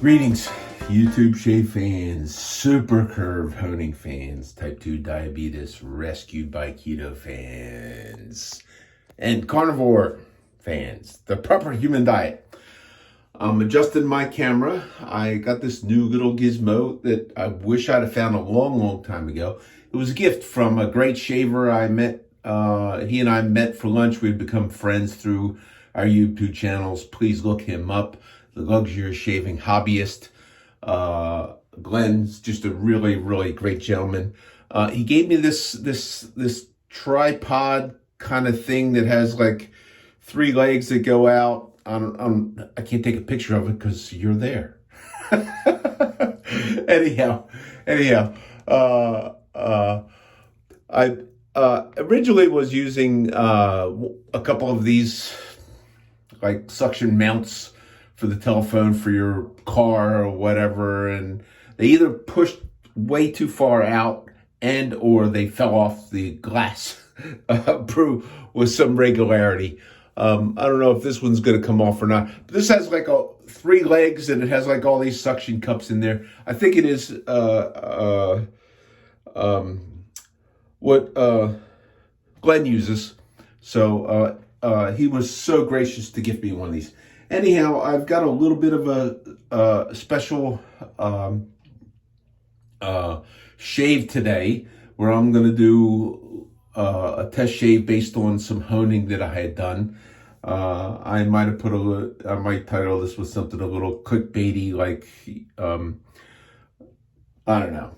Greetings, YouTube shave fans, SuperCurve honing fans, type 2 diabetes rescued by keto fans, and carnivore fans, the proper human diet. I'm adjusting my camera. I got this new little gizmo that I wish I'd have found a long time ago. It was a gift from a great shaver I met. He and I met for lunch. We've become friends through our YouTube channels. Please look him up. The luxurious shaving hobbyist. Glenn's just a really great gentleman. He gave me this tripod kind of thing that has like 3 legs that go out. I can't take a picture of it because you're there. anyhow, I originally was using a couple of these like suction mounts for the telephone for your car or whatever, and they either pushed way too far out and or they fell off the glass with some regularity. I don't know if this one's going to come off or not. But this has like 3 legs and it has like all these suction cups in there. I think it is what Glenn uses. So he was so gracious to gift me one of these. Anyhow, I've got a little bit of a special shave today where I'm going to do a test shave based on some honing that I had done. I might have I might title this with something a little clickbaity, like, I don't know.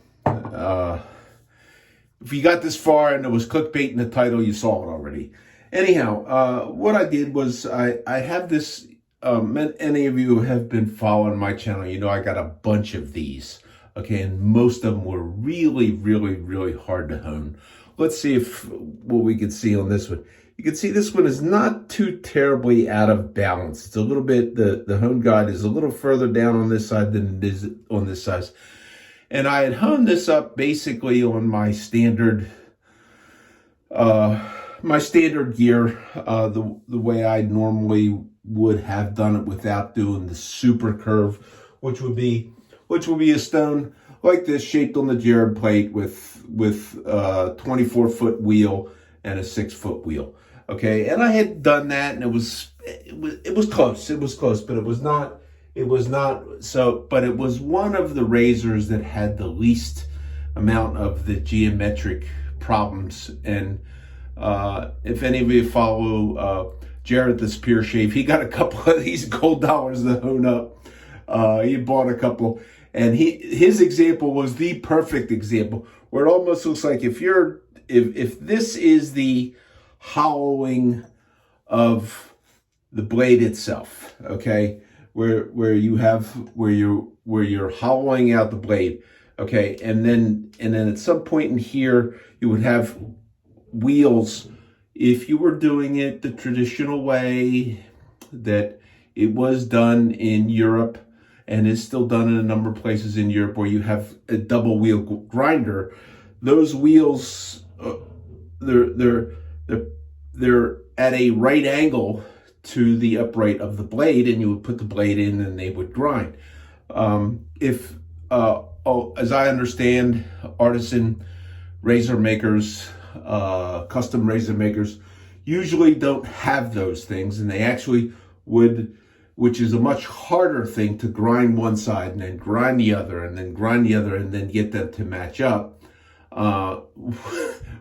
If you got this far and it was clickbait in the title, you saw it already. Anyhow, what I did was I have this. Any of you who have been following my channel, you know I got a bunch of these, okay, and most of them were really hard to hone. Let's see what we can see on this one. You can see this one is not too terribly out of balance. It's a little bit, the hone guide is a little further down on this side than it is on this side. And I had honed this up basically on my standard gear, the way I normally would have done it without doing the SuperCurve, which would be a stone like this, shaped on the Jared plate with 24-foot wheel and a 6-foot wheel. Okay, and I had done that, and it was close. It was close, but it was not so. But it was one of the razors that had the least amount of the geometric problems. And if any of you follow Jared the Spear Shave, he got a couple of these GoDollahs to hone up. He bought a couple, and his example was the perfect example, where it almost looks like if this is the hollowing of the blade itself, okay, where you're hollowing out the blade, okay, and then at some point in here you would have wheels. If you were doing it the traditional way that it was done in Europe and is still done in a number of places in Europe, where you have a double wheel grinder, those wheels they're at a right angle to the upright of the blade, and you would put the blade in and they would grind. As I understand, artisan razor makers, custom razor makers usually don't have those things, and they actually would, which is a much harder thing to grind one side and then grind the other and then grind the other and then get them to match up.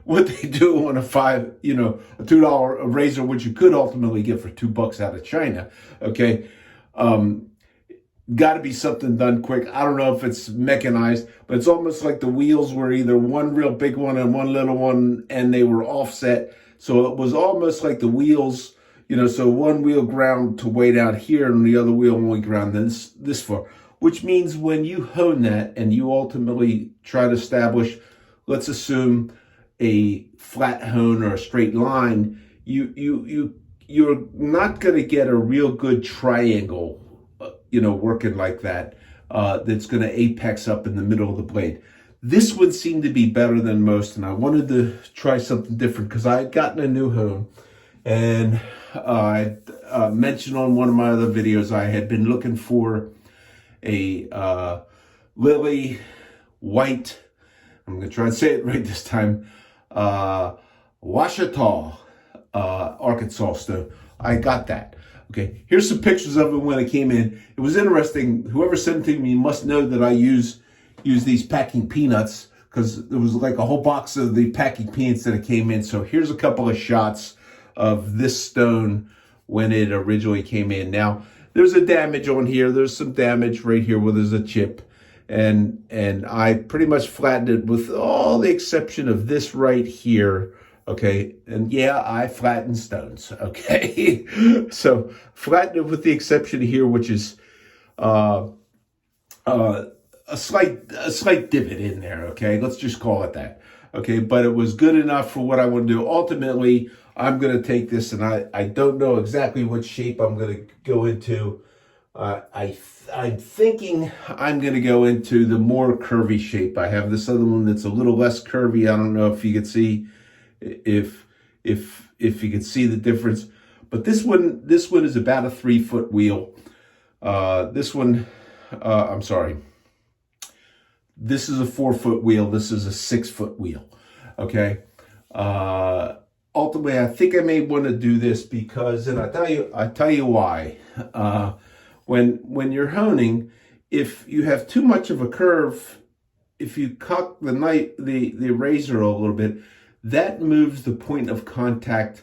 What they do on a $2 razor, which you could ultimately get for $2 out of China, okay, got to be something done quick. I don't know if it's mechanized, but it's almost like the wheels were either one real big one and one little one, and they were offset. So it was almost like the wheels, so one wheel ground to way down here and the other wheel only ground this far, which means when you hone that and you ultimately try to establish, let's assume, a flat hone or a straight line, you're not going to get a real good triangle, working like that, that's going to apex up in the middle of the blade. This would seem to be better than most, and I wanted to try something different because I had gotten a new hone, and I mentioned on one of my other videos I had been looking for Lily White, I'm going to try and say it right this time, Washita, Arkansas stone. I got that. Okay, here's some pictures of it when it came in. It was interesting. Whoever sent it to me must know that I use these packing peanuts, because there was like a whole box of the packing peanuts that it came in. So here's a couple of shots of this stone when it originally came in. Now, there's a damage on here. There's some damage right here where there's a chip. And I pretty much flattened it with all the exception of this right here. Okay, and yeah, I flatten stones. Okay, so flatten it with the exception here, which is a slight divot in there. Okay, let's just call it that. Okay, but it was good enough for what I want to do. Ultimately, I'm going to take this, and I don't know exactly what shape I'm going to go into. I'm thinking I'm going to go into the more curvy shape. I have this other one that's a little less curvy. I don't know if you could see. If you can see the difference, but this one is about a 3-foot wheel. This one, I'm sorry, this is a 4-foot wheel. This is a 6-foot wheel. Okay. Ultimately, I think I may want to do this because, and I tell you why. When you're honing, if you have too much of a curve, if you cock the razor a little bit, that moves the point of contact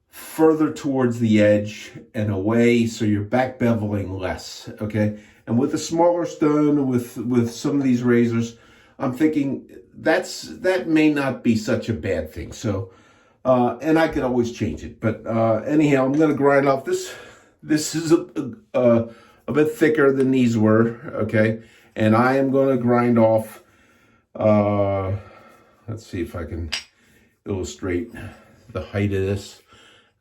further towards the edge and away, so you're back beveling less, okay? And with a smaller stone, with some of these razors, I'm thinking that may not be such a bad thing. So, and I could always change it. But anyhow, I'm going to grind off this. This is a bit thicker than these were, okay? And I am going to grind off, let's see if I can illustrate the height of this.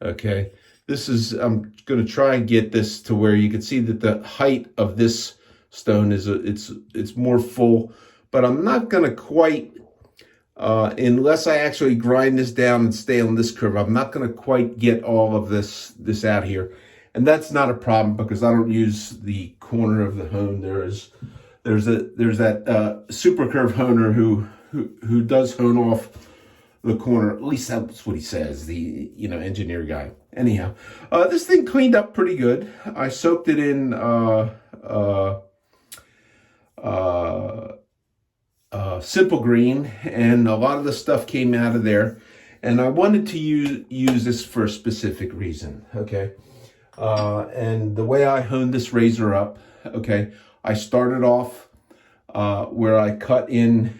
Okay, this is, I'm going to try and get this to where you can see that the height of this stone is it's more full, but I'm not going to quite, unless I actually grind this down and stay on this curve, I'm not going to quite get all of this out here. And that's not a problem because I don't use the corner of the hone. There's that SuperCurve honer who does hone off the corner. At least that's what he says, the engineer guy. Anyhow, this thing cleaned up pretty good. I soaked it in simple green, and a lot of the stuff came out of there. And I wanted to use this for a specific reason. Okay. And the way I honed this razor up, okay, I started off where I cut in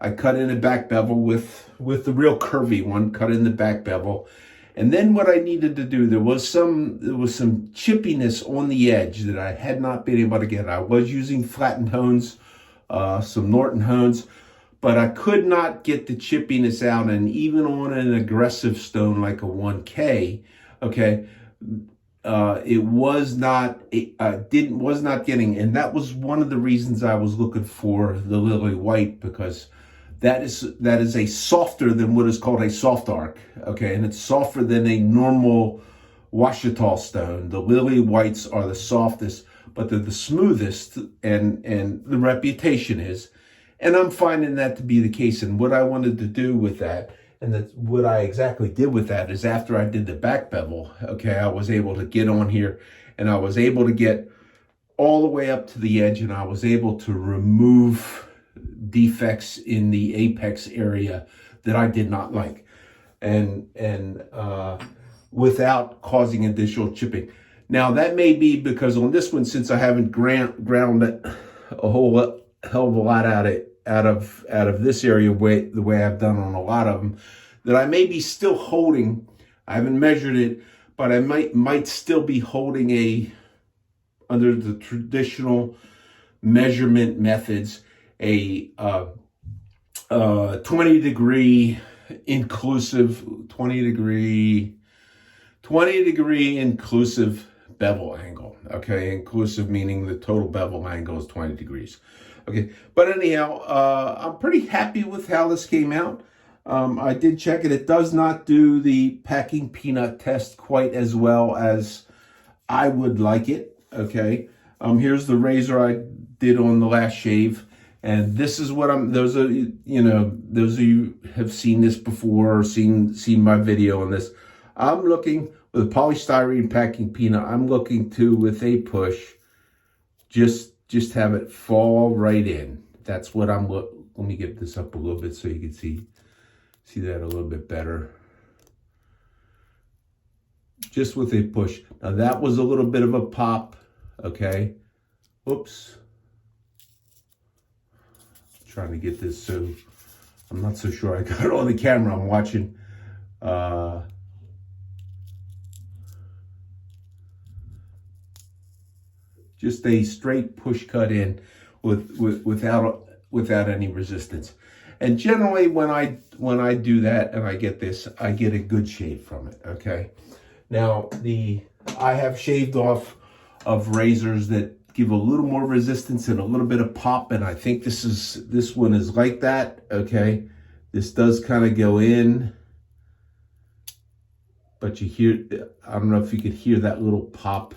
a back bevel with the real curvy one, cut in the back bevel. And then what I needed to do, there was some chippiness on the edge that I had not been able to get. I was using flattened hones, some Norton hones, but I could not get the chippiness out. And even on an aggressive stone like a 1K, okay, it was not getting, and that was one of the reasons I was looking for the Lily White, because that is a softer than what is called a soft arc, okay, and it's softer than a normal Washita stone. The Lily Whites are the softest, but they're the smoothest, and the reputation is, and I'm finding that to be the case. And what I wanted to do with that, and that's what I exactly did with that, is after I did the back bevel, okay, I was able to get on here and I was able to get all the way up to the edge, and I was able to remove defects in the apex area that I did not like, and without causing additional chipping. Now that may be because on this one, since I haven't ground it a whole hell of a lot out of this area the way I've done on a lot of them, that I may be still holding. I haven't measured it, but I might still be holding under the traditional measurement methods, a 20 degree inclusive bevel angle. Okay, inclusive meaning the total bevel angle is 20 degrees. Okay, but anyhow, I'm pretty happy with how this came out. I did check it. It does not do the packing peanut test quite as well as I would like it. Okay, Here's the razor I did on the last shave. And this is what those of you have seen this before or seen my video on this. I'm looking with a polystyrene packing peanut. I'm looking to, with a push, just have it fall right in. That's what let me get this up a little bit so you can see that a little bit better. Just with a push. Now that was a little bit of a pop, okay? Oops. Trying to get this, so I'm not so sure I got it on the camera. I'm watching. Just a straight push cut in without any resistance. And generally, when I do that and I get this, I get a good shave from it. Okay. Now I have shaved off of razors that give a little more resistance and a little bit of pop, and I think this one is like that. Okay, this does kind of go in, but you hear, I don't know if you could hear that little pop.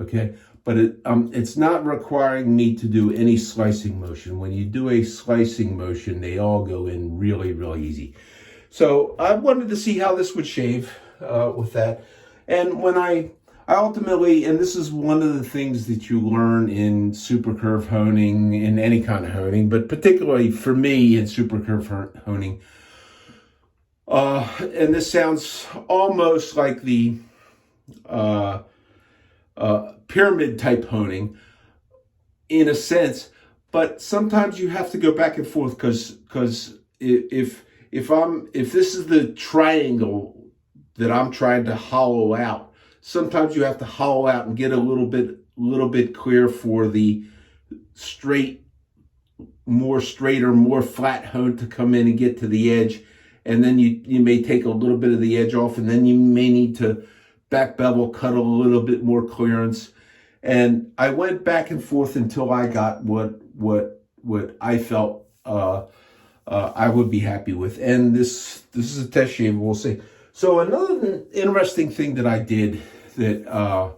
Okay, but it's not requiring me to do any slicing motion. When you do a slicing motion, they all go in really, really easy. So I wanted to see how this would shave with that. And when I ultimately, and this is one of the things that you learn in SuperCurve honing, in any kind of honing, but particularly for me in SuperCurve honing, and this sounds almost like the pyramid type honing in a sense, but sometimes you have to go back and forth because if this is the triangle that I'm trying to hollow out, sometimes you have to hollow out and get a little bit clear for the more straight or more flat hone to come in and get to the edge, and then you may take a little bit of the edge off, and then you may need to back bevel, cut a little bit more clearance. And I went back and forth until I got what I felt I would be happy with. And this is a test shave, we'll see. So another interesting thing that I did that oh,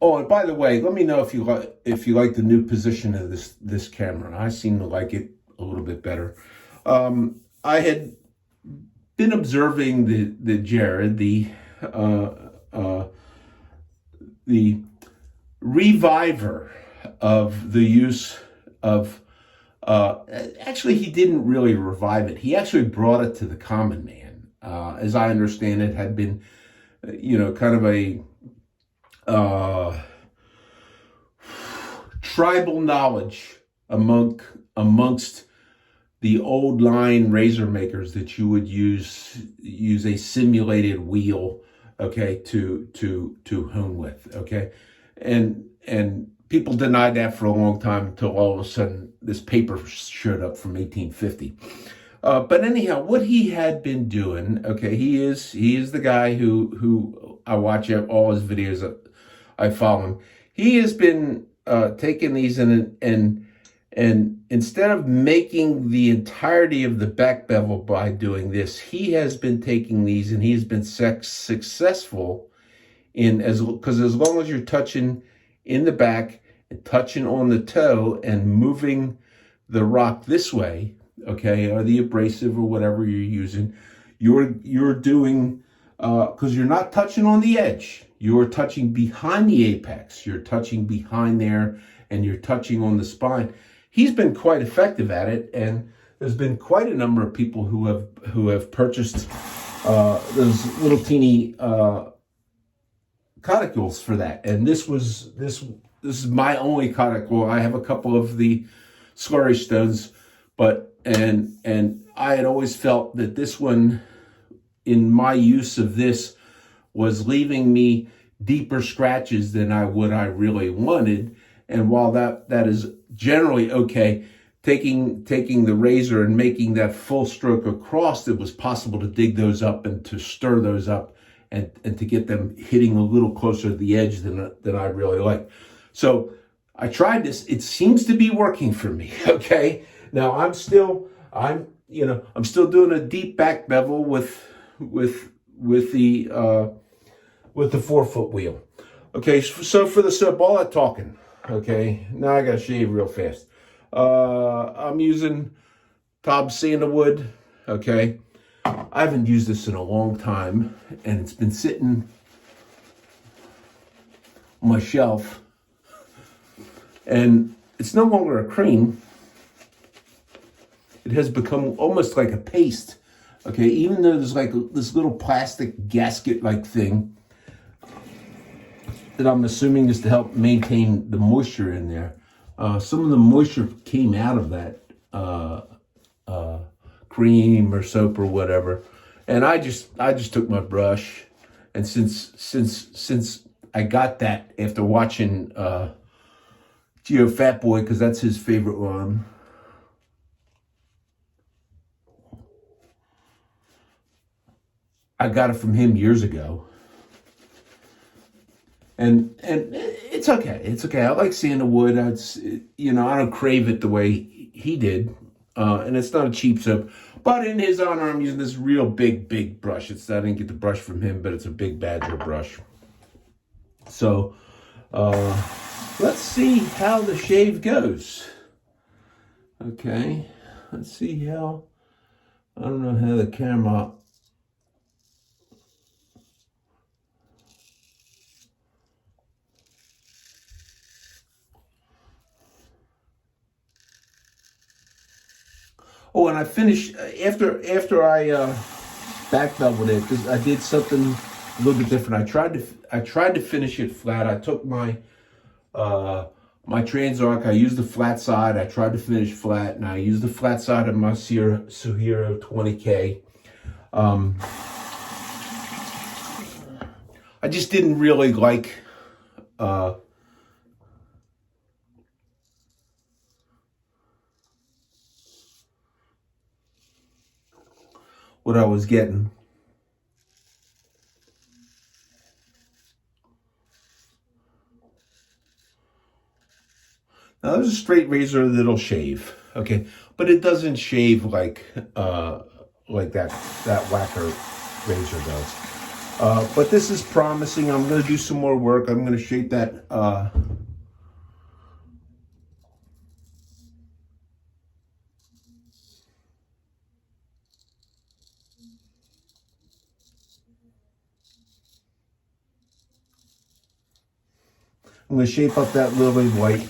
and by the way, let me know if you like the new position of this camera. I seem to like it a little bit better. I had been observing the Jared, the reviver of the use of, actually he didn't really revive it. He actually brought it to the common man. As I understand it, had been, kind of a tribal knowledge amongst the old line razor makers that you would use a simulated wheel, okay, to hone with, okay, and people denied that for a long time until all of a sudden this paper showed up from 1850. But anyhow, what he had been doing, okay, he is the guy who I watch all his videos. I follow him. He has been taking these and instead of making the entirety of the back bevel by doing this, he has been taking these and he's been successful in because as long as you're touching in the back and touching on the toe and moving the rock this way, okay, or the abrasive or whatever you're using, you're doing, because you're not touching on the edge, you're touching behind the apex, you're touching behind there, and you're touching on the spine. He's been quite effective at it, and there's been quite a number of people who have purchased those little teeny cauticles for that. And this is my only caudicle. I have a couple of the slurry stones, but and I had always felt that this one, in my use of this, was leaving me deeper scratches than I really wanted. And while that is generally okay, taking the razor and making that full stroke across, it was possible to dig those up and to stir those up and to get them hitting a little closer to the edge than I really like. So I tried this. It seems to be working for me. Okay. Now I'm I'm still doing a deep back bevel with the 4-foot wheel. Okay, so for the soap, all that talking. Okay, now I gotta shave real fast. I'm using Cobb Sandalwood. Okay, I haven't used this in a long time, and it's been sitting on my shelf, and it's no longer a cream. It has become almost like a paste. Okay, even though there's like this little plastic gasket-like thing that I'm assuming is to help maintain the moisture in there. Some of the moisture came out of that cream or soap or whatever, and I just took my brush, and since I got that after watching Geo Fat Boy, because that's his favorite one. I got it from him years ago. And it's okay. It's okay. I like sandalwood. I don't crave it the way he did. And it's not a cheap soap. But in his honor, I'm using this real big brush. I didn't get the brush from him, but it's a big Badger brush. So, let's see how the shave goes. Okay. Let's see how, I don't know how the camera... Oh, and I finished after I back beveled it, because I did something a little bit different. I tried to finish it flat. I took my my Transarc. I used the flat side. I tried to finish flat, and I used the flat side of my Suhiro 20K. I just didn't really like what I was getting. Now there's a straight razor that'll shave, okay, but it doesn't shave like that whacker razor does. But this is promising. I'm going to do some more work. I'm going to shape that. I'm going to shape up that Lily White.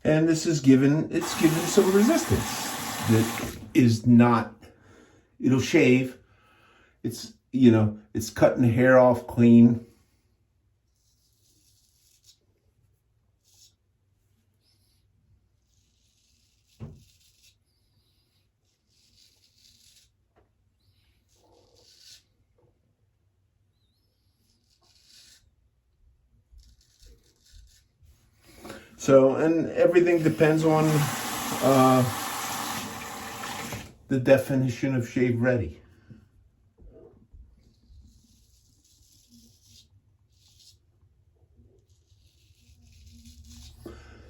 And this is given some resistance that is not, it'll shave. It's, it's cutting the hair off clean. So, and everything depends on the definition of shave ready.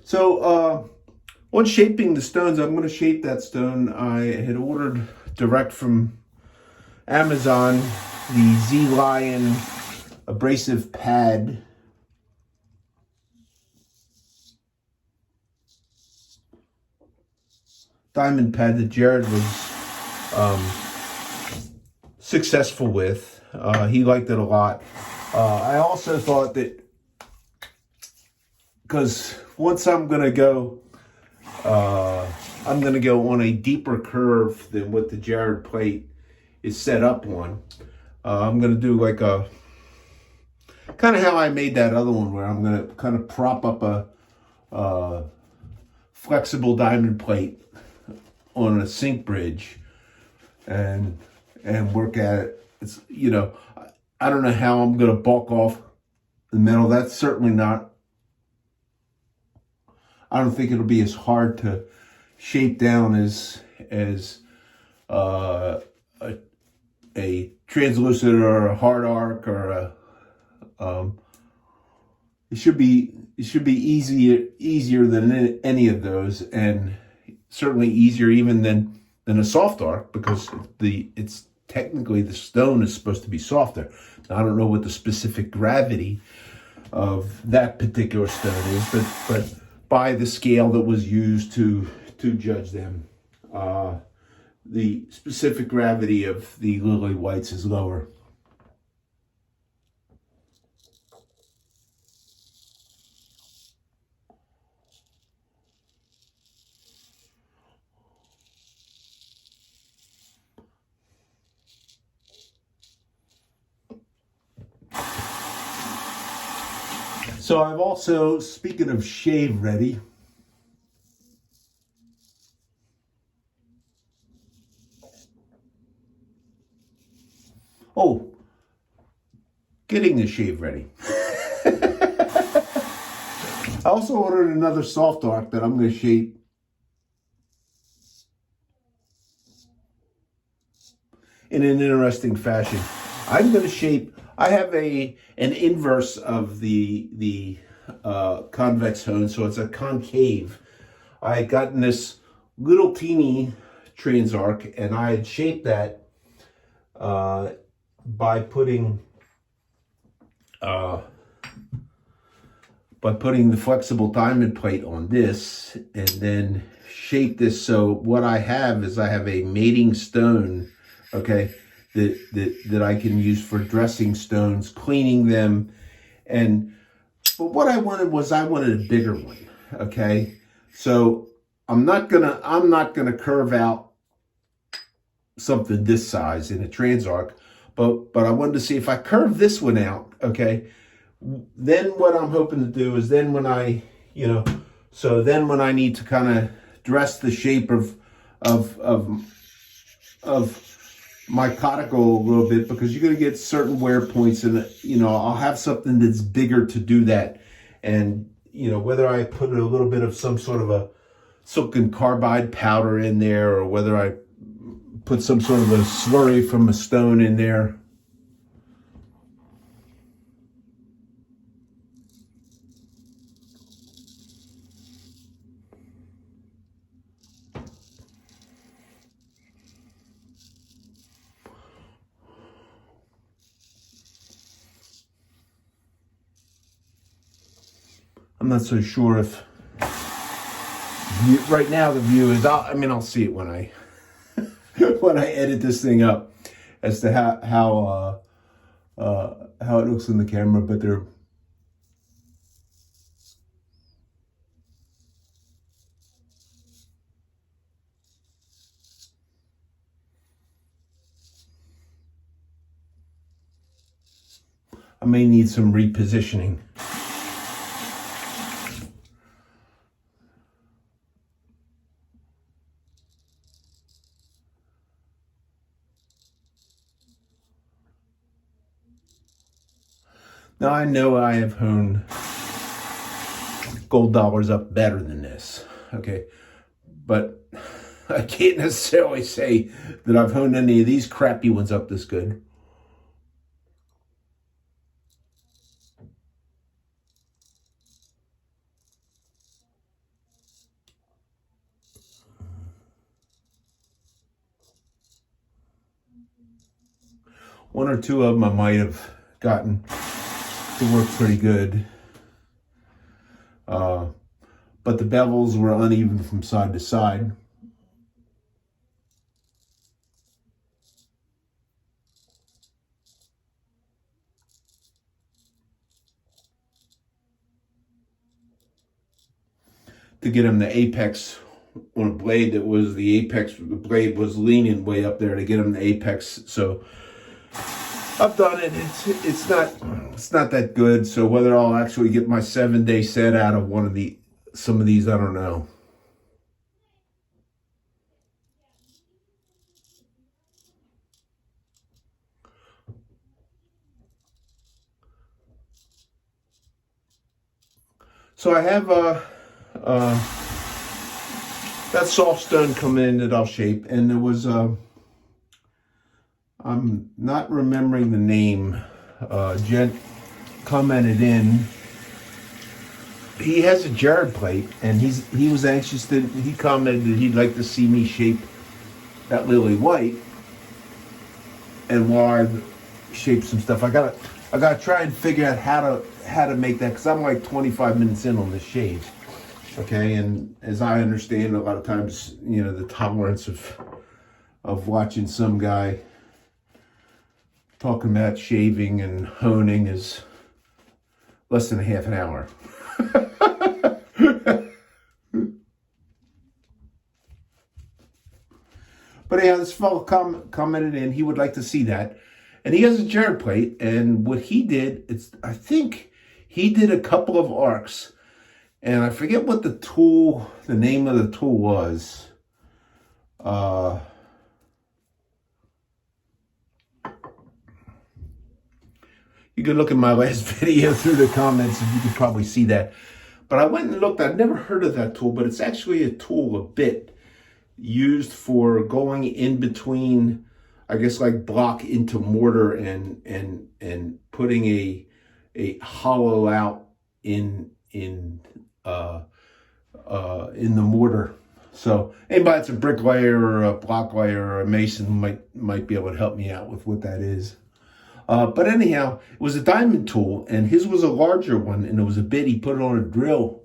So, on shaping the stones, I'm going to shape that stone. I had ordered direct from Amazon the Z-Lion abrasive pad. Diamond pad that Jared was successful with. He liked it a lot. I also thought that, because once I'm gonna go on a deeper curve than what the Jared plate is set up on. I'm gonna do like a kind of how I made that other one, where I'm gonna kind of prop up a flexible diamond plate on a sink bridge and work at it It's, you know, I don't know how I'm going to bulk off the metal. That's certainly not, I don't think it'll be as hard to shape down as uh, a translucent or a hard arc or a, it should be easier than any of those, and certainly easier even than a soft arc, because it's technically the stone is supposed to be softer. Now, I don't know what the specific gravity of that particular stone is, but by the scale that was used to judge them, the specific gravity of the Lily Whites is lower. So I've also, speaking of shave ready, getting the shave ready. I also ordered another soft arc that I'm going to shape in an interesting fashion. I'm going to shape, I have an inverse of the convex hone, so it's a concave. I had gotten this little teeny trans arc, and I had shaped that by putting the flexible diamond plate on this, and then shape this. So what I have is I have a mating stone, okay, that I can use for dressing stones, cleaning them, but what I wanted was I wanted a bigger one, okay. So I'm not gonna curve out something this size in a trans arc, but I wanted to see if I curve this one out, okay. Then what I'm hoping to do is then when I, when I need to kind of dress the shape of my conical a little bit, because you're going to get certain wear points, and I'll have something that's bigger to do that. And whether I put a little bit of some sort of a silicon carbide powder in there, or whether I put some sort of a slurry from a stone in there. I'm not so sure if right now the view is, I'll see it when I when I edit this thing up as to how it looks in the camera, but I may need some repositioning. Now, I know I have honed GoDollahs up better than this, okay? But I can't necessarily say that I've honed any of these crappy ones up this good. One or two of them I might have gotten to work pretty good. But the bevels were uneven from side to side. To get them the apex on a blade that was the blade was leaning way up there to get them the apex. So I've done it. It's not that good. So whether I'll actually get my 7-day set out of some of these, I don't know. So I have that soft stone coming in that I'll shape, and there was I'm not remembering the name. Gent commented in. He has a Jared plate, and he was anxious to. He commented that he'd like to see me shape that Lily White. And while I shape some stuff, I gotta try and figure out how to make that, because I'm like 25 minutes in on this shave. Okay, and as I understand, a lot of times, you know, the tolerance of watching some guy talking about shaving and honing is less than a half an hour. But anyhow, this fellow commented in, he would like to see that. And he has a Jared plate, and what he did, I think he did a couple of arcs, and I forget what the name of the tool was. You can look at my last video through the comments and you could probably see that. But I went and looked. I've never heard of that tool, but it's actually a tool, a bit, used for going in between, I guess, like block into mortar and putting a hollow out in the mortar. So anybody that's a bricklayer or a block layer or a mason might be able to help me out with what that is. But anyhow, it was a diamond tool, and his was a larger one, and it was a bit. He put it on a drill.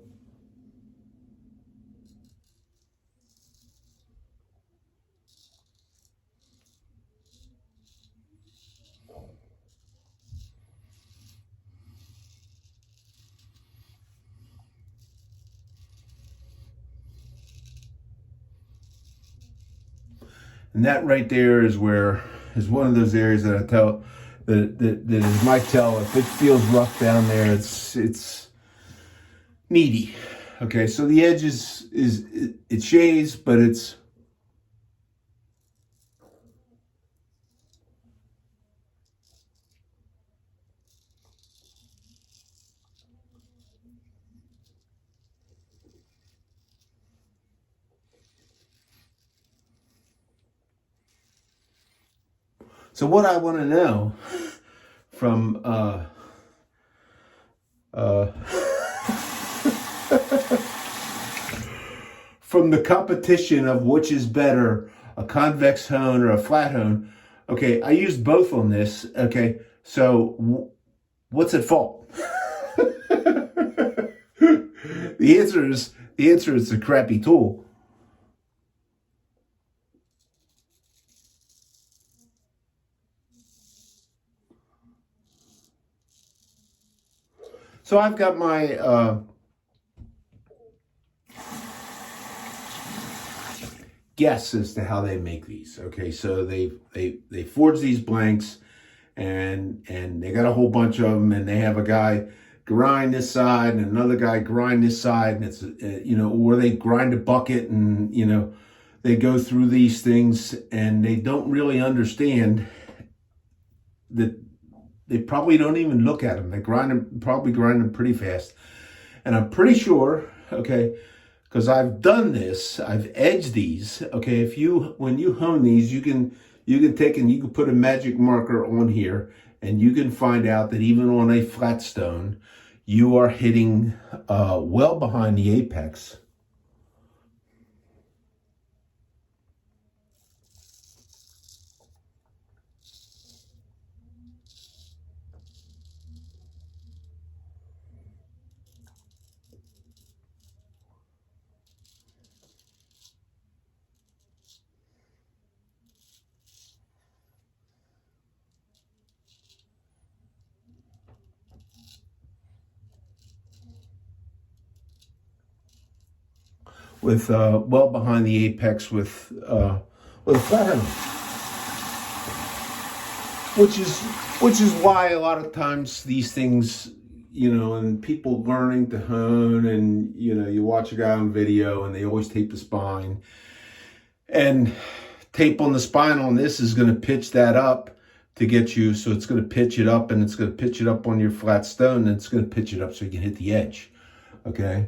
And that right there is one of those areas that I tell that is my tell. If it feels rough down there, it's needy. Okay, so the edge it shaves, but it's so what I want to know from from the competition of which is better, a convex hone or a flat hone. Okay, I used both on this. Okay, so what's at fault? The answer is a crappy tool. So I've got my guess as to how they make these. Okay, so they forge these blanks, and they got a whole bunch of them, and they have a guy grind this side and another guy grind this side, and it's or they grind a bucket, and they go through these things, and they don't really understand that. They probably don't even look at them. They probably grind them pretty fast. And I'm pretty sure, okay, because I've done this, I've edged these, okay, when you hone these, you can take and you can put a magic marker on here, and you can find out that even on a flat stone, you are hitting well behind the apex. With well behind the apex with a flathead, which is why a lot of times these things, and people learning to hone, and you watch a guy on video and they always tape the spine, and tape on the spine on this is going to pitch that up to get you, so it's going to pitch it up, and it's going to pitch it up on your flat stone, and it's going to pitch it up so you can hit the edge. okay?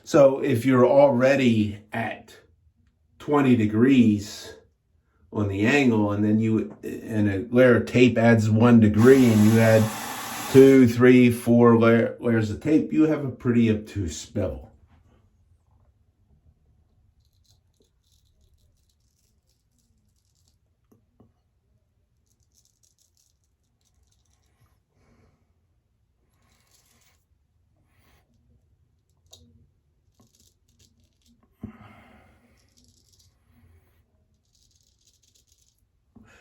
So if you're already at 20 degrees on the angle, and then a layer of tape adds 1 degree, and you add 2, 3, 4 layers of tape, you have a pretty obtuse bevel.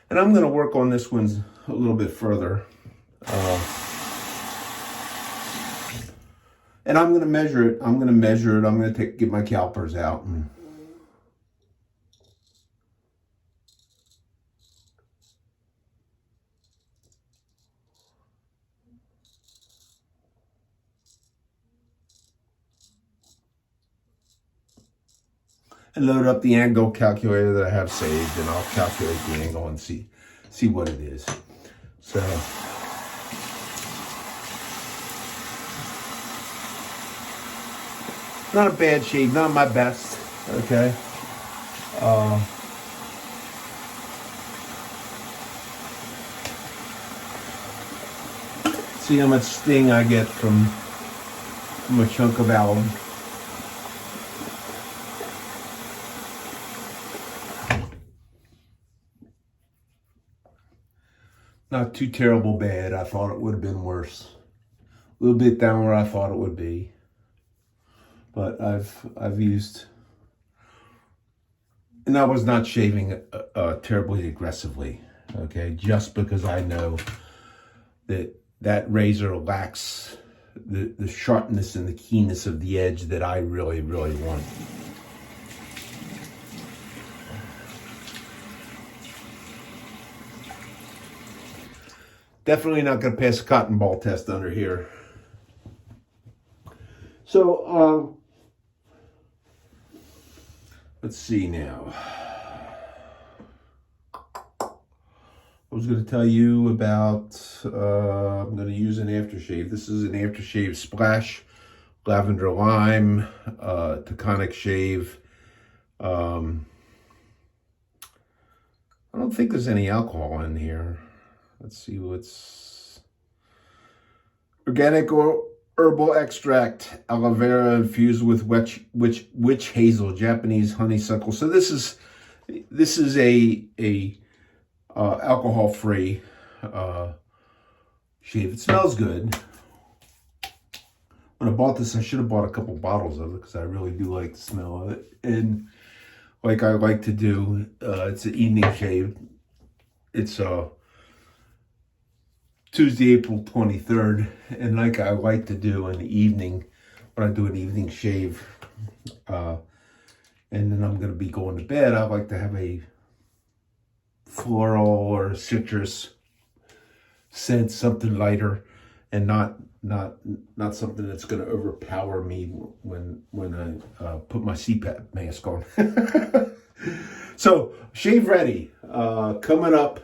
And I'm going to work on this one a little bit further. And I'm going to measure it. I'm going to get my calipers out. And load up the angle calculator that I have saved, and I'll calculate the angle and see what it is. So not a bad shave, not my best, okay? See how much sting I get from a chunk of alum. Not too terrible bad. I thought it would have been worse. A little bit down where I thought it would be. But I've used, and I was not shaving terribly aggressively, okay? Just because I know that razor lacks the sharpness and the keenness of the edge that I really, really want. Definitely not going to pass a cotton ball test under here. So, let's see now. I was going to tell you about, I'm going to use an aftershave. This is an aftershave Splash, Lavender Lime, Taconic Shave. I don't think there's any alcohol in here. Let's see what's... Organic or herbal extract, aloe vera infused with witch hazel, Japanese honeysuckle. So this is a alcohol-free shave. It smells good. When I bought this, I should have bought a couple bottles of it because I really do like the smell of it. And like I like to do, it's an evening shave. It's Tuesday, April 23rd, and like I like to do in the evening, when I do an evening shave, and then I'm going to be going to bed, I like to have a floral or citrus scent, something lighter, and not something that's going to overpower me when I put my CPAP mask on. So, shave ready, coming up.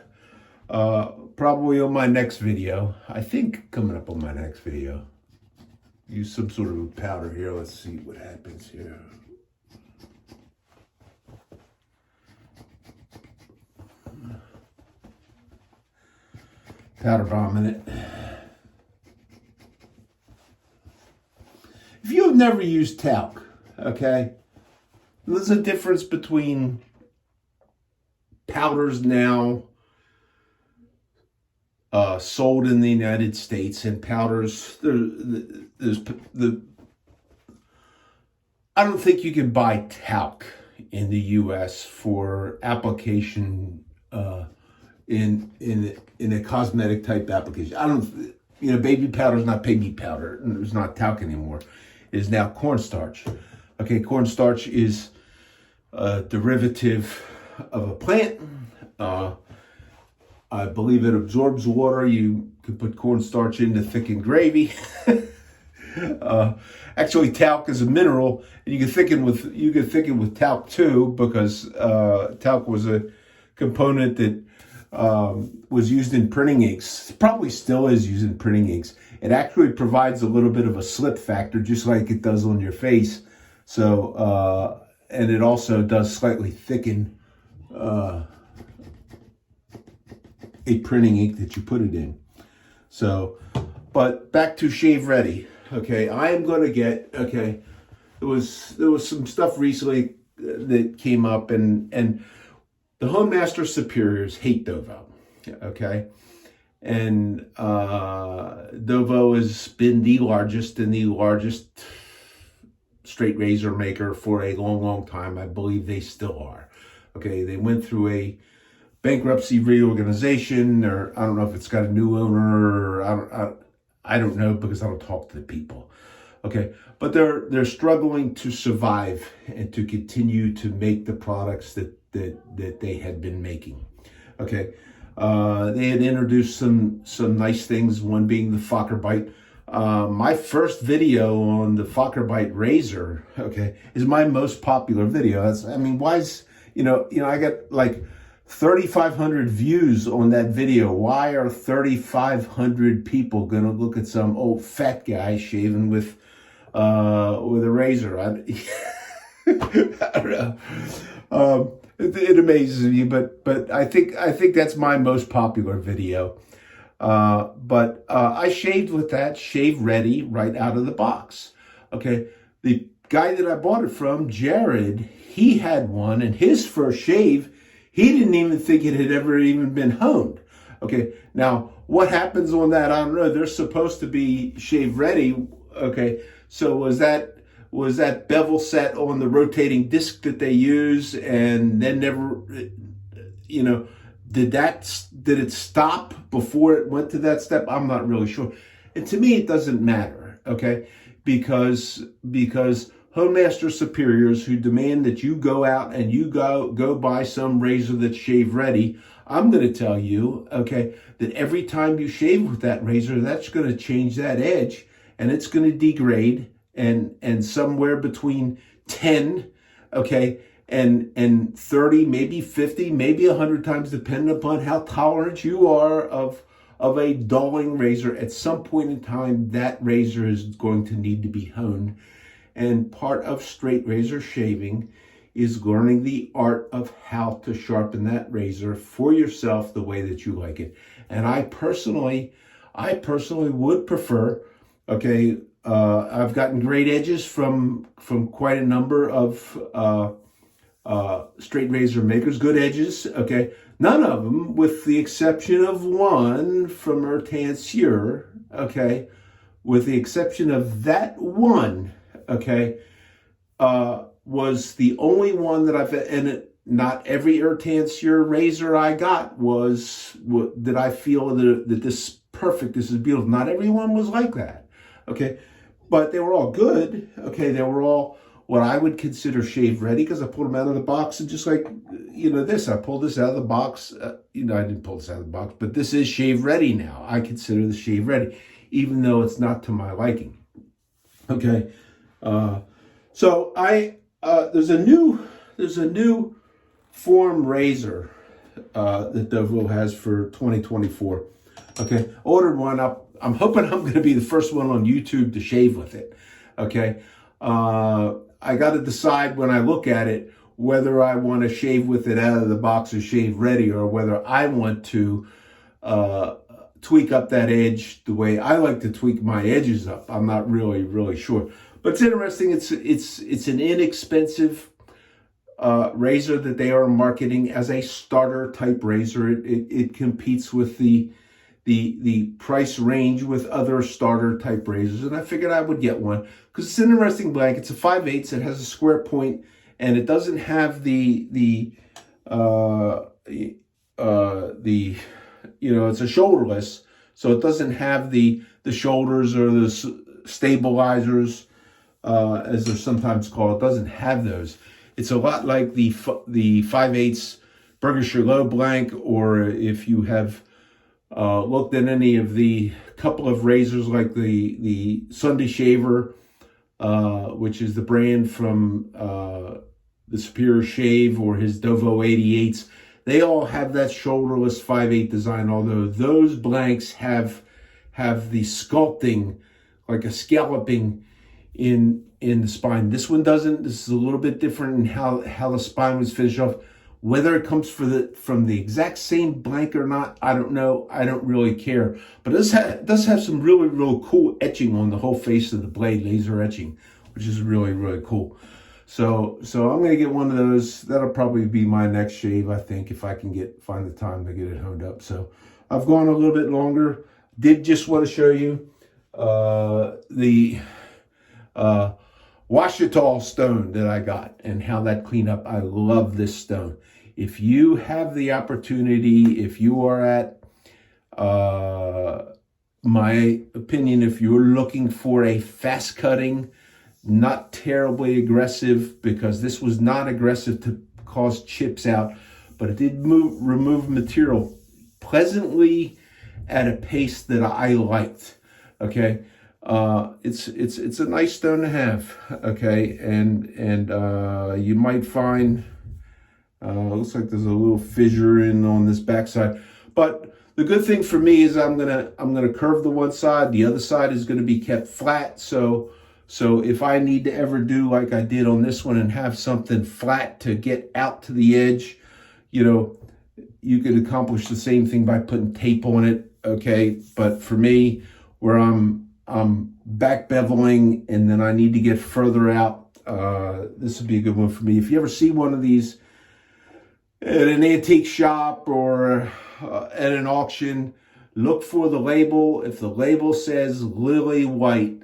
Probably on my next video. I think coming up on my next video. Use some sort of powder here. Let's see what happens here. Powder dominant. If you have never used talc, okay, there's a difference between powders now sold in the United States and powders. I don't think you can buy talc in the U.S. for application in a cosmetic type application. Baby powder is not baby powder. It's not talc anymore. It is now cornstarch. Okay, cornstarch is a derivative of a plant. I believe it absorbs water. You could put cornstarch in to thicken gravy. Actually, talc is a mineral, and you can thicken with talc too, because talc was a component that was used in printing inks. Probably still is used in printing inks. It actually provides a little bit of a slip factor, just like it does on your face. So, and it also does slightly thicken a printing ink that you put it in. So, but back to Shave Ready. Okay, I am going to get, okay, there was some stuff recently that came up, and the Home Master Superiors hate DivotHone. Okay, and DivotHone has been the largest straight razor maker for a long time. I believe they still are. Okay, they went through a bankruptcy reorganization, or I don't know if it's got a new owner, or I don't know, because I don't talk to the people. Okay, but they're struggling to survive and to continue to make the products that they had been making. Okay, they had introduced some nice things, one being the Fokker Bite. My first video on the Fokker Bite razor, okay, is my most popular video. Why is, I got like 3,500 views on that video. Why are 3,500 people gonna look at some old fat guy shaving with a razor? I don't know. It amazes me, but I think that's my most popular video. But I shaved with that Shave Ready right out of the box. Okay, the guy that I bought it from, Jared, he had one, and his first shave, he didn't even think it had ever even been honed. Okay, now what happens on that? I don't know. They're supposed to be Shave Ready. Okay, so was that bevel set on the rotating disc that they use, and then never, did it stop before it went to that step? I'm not really sure. And to me, it doesn't matter. Okay, because Home Master Superiors, who demand that you go out and you go buy some razor that's Shave Ready, I'm going to tell you, okay, that every time you shave with that razor, that's going to change that edge, and it's going to degrade, and somewhere between 10, okay, and 30, maybe 50, maybe 100 times, depending upon how tolerant you are of a dulling razor. At some point in time, that razor is going to need to be honed. And part of straight razor shaving is learning the art of how to sharpen that razor for yourself the way that you like it. And I personally would prefer, okay, I've gotten great edges from quite a number of straight razor makers, good edges, okay. None of them, with the exception of one from Ertansure, okay, with the exception of that one, okay, was the only one that not every Ertansure razor I got did I feel that this is perfect, this is beautiful. Not everyone was like that, okay, but they were all good, okay. They were all what I would consider Shave Ready, because I pulled them out of the box, and just like, I pulled this out of the box, I didn't pull this out of the box, but this is Shave Ready now. I consider the Shave Ready, even though it's not to my liking, okay. So there's a new form razor that DivotHone has for 2024. Okay, ordered one up. I'm hoping I'm going to be the first one on YouTube to shave with it. Okay, I got to decide when I look at it whether I want to shave with it out of the box or Shave Ready, or whether I want to tweak up that edge the way I like to tweak my edges up. I'm not really sure. But it's interesting. It's an inexpensive razor that they are marketing as a starter type razor. It competes with the price range with other starter type razors, and I figured I would get one because it's an interesting blank. It's a 5/8. It has a square point, and it doesn't have it's a shoulderless, so it doesn't have the shoulders or the stabilizers, as they're sometimes called. It doesn't have those. It's a lot like the 5/8 Burgess Low blank, or if you have looked at any of the couple of razors like the Sunday Shaver, which is the brand from the Superior Shave, or his Dovo 88s, they all have that shoulderless 5/8 design, although those blanks have the sculpting, like a scalloping in the spine. This one doesn't. This is a little bit different in how the spine was finished off. Whether it comes from the exact same blank or not, I don't know. I don't really care. But it does have some really, really cool etching on the whole face of the blade, laser etching, which is really, really cool. So I'm going to get one of those. That'll probably be my next shave, I think, if I can find the time to get it honed up. So I've gone a little bit longer. Did just want to show you the Washita stone that I got and how that cleaned up. I love this stone. If you have the opportunity, if you are at, my opinion, if you're looking for a fast cutting, not terribly aggressive, because this was not aggressive to cause chips out, but it did remove material pleasantly at a pace that I liked. Okay. It's a nice stone to have. Okay. And you might find, looks like there's a little fissure on this backside, but the good thing for me is I'm gonna curve the one side. The other side is going to be kept flat. So if I need to ever do like I did on this one and have something flat to get out to the edge, you know, you could accomplish the same thing by putting tape on it. Okay. But for me, where I'm back beveling and then I need to get further out, this would be a good one for me. If you ever see one of these at an antique shop or at an auction, look for the label. If the label says Lily White,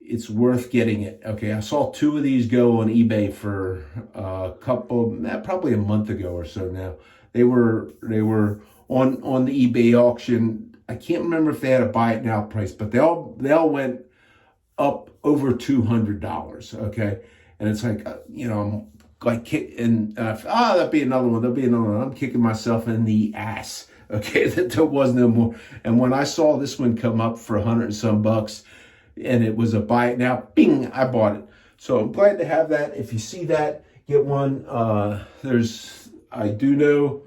it's worth getting it. Okay, I saw 2 of these go on eBay for a couple, probably a month ago or so now. They were on the eBay auction. I can't remember if they had a buy it now price, but they all went up over $200. Okay, and it's like, you know, like there'll be another one. There'll be another one. I'm kicking myself in the ass. Okay, that there was no more. And when I saw this one come up for $100 and some bucks, and it was a buy it now, bing, I bought it. So I'm glad to have that. If you see that, get one. I do know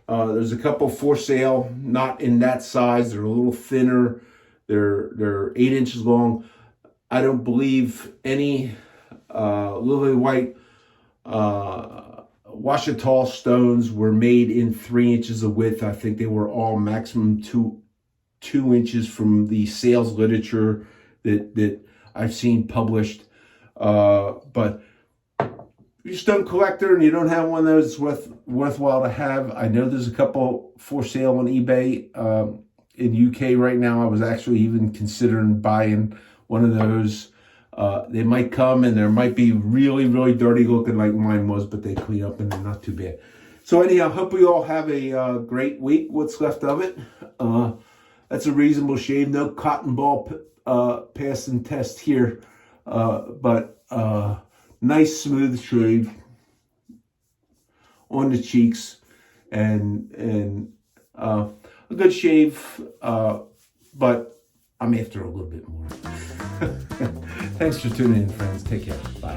there's a couple for sale, not in that size. They're a little thinner. They're 8 inches long. I don't believe any Lily White Washita stones were made in 3 inches of width. I think they were all maximum two inches from the sales literature that I've seen published. But if you're a stone collector and you don't have one of those, it's worthwhile to have. I know there's a couple for sale on eBay in UK right now. I was actually even considering buying one of those. They might come and there might be really, really dirty looking like mine was, but they clean up and they're not too bad. So anyhow, hope you all have a great week, what's left of it. That's a reasonable shave. No cotton ball passing test here, but nice smooth shave on the cheeks and a good shave, but I'm after a little bit more. Thanks for tuning in, friends. Take care. Bye.